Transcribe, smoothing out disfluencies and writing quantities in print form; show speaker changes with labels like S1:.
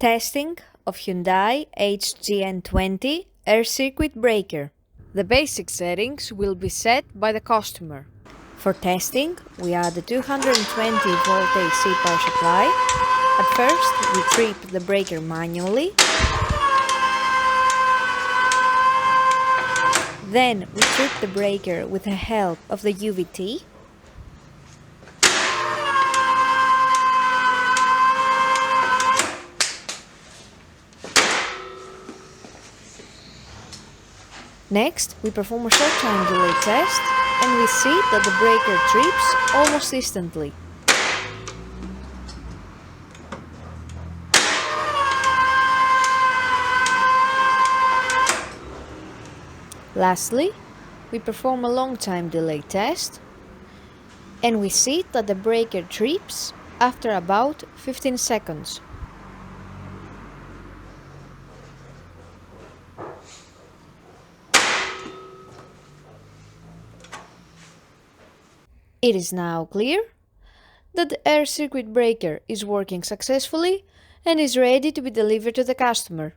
S1: Testing of Hyundai HGN20 air circuit breaker. The basic settings will be set by the customer. For testing, we add a 220-volt AC power supply. At first, we trip the breaker manually. Then we trip the breaker with the help of the UVT. Next, we perform a short time delay test and we see that the breaker trips almost instantly. Lastly, we perform a long time delay test and we see that the breaker trips after about 15 seconds. It is now clear that the air circuit breaker is working successfully and is ready to be delivered to the customer.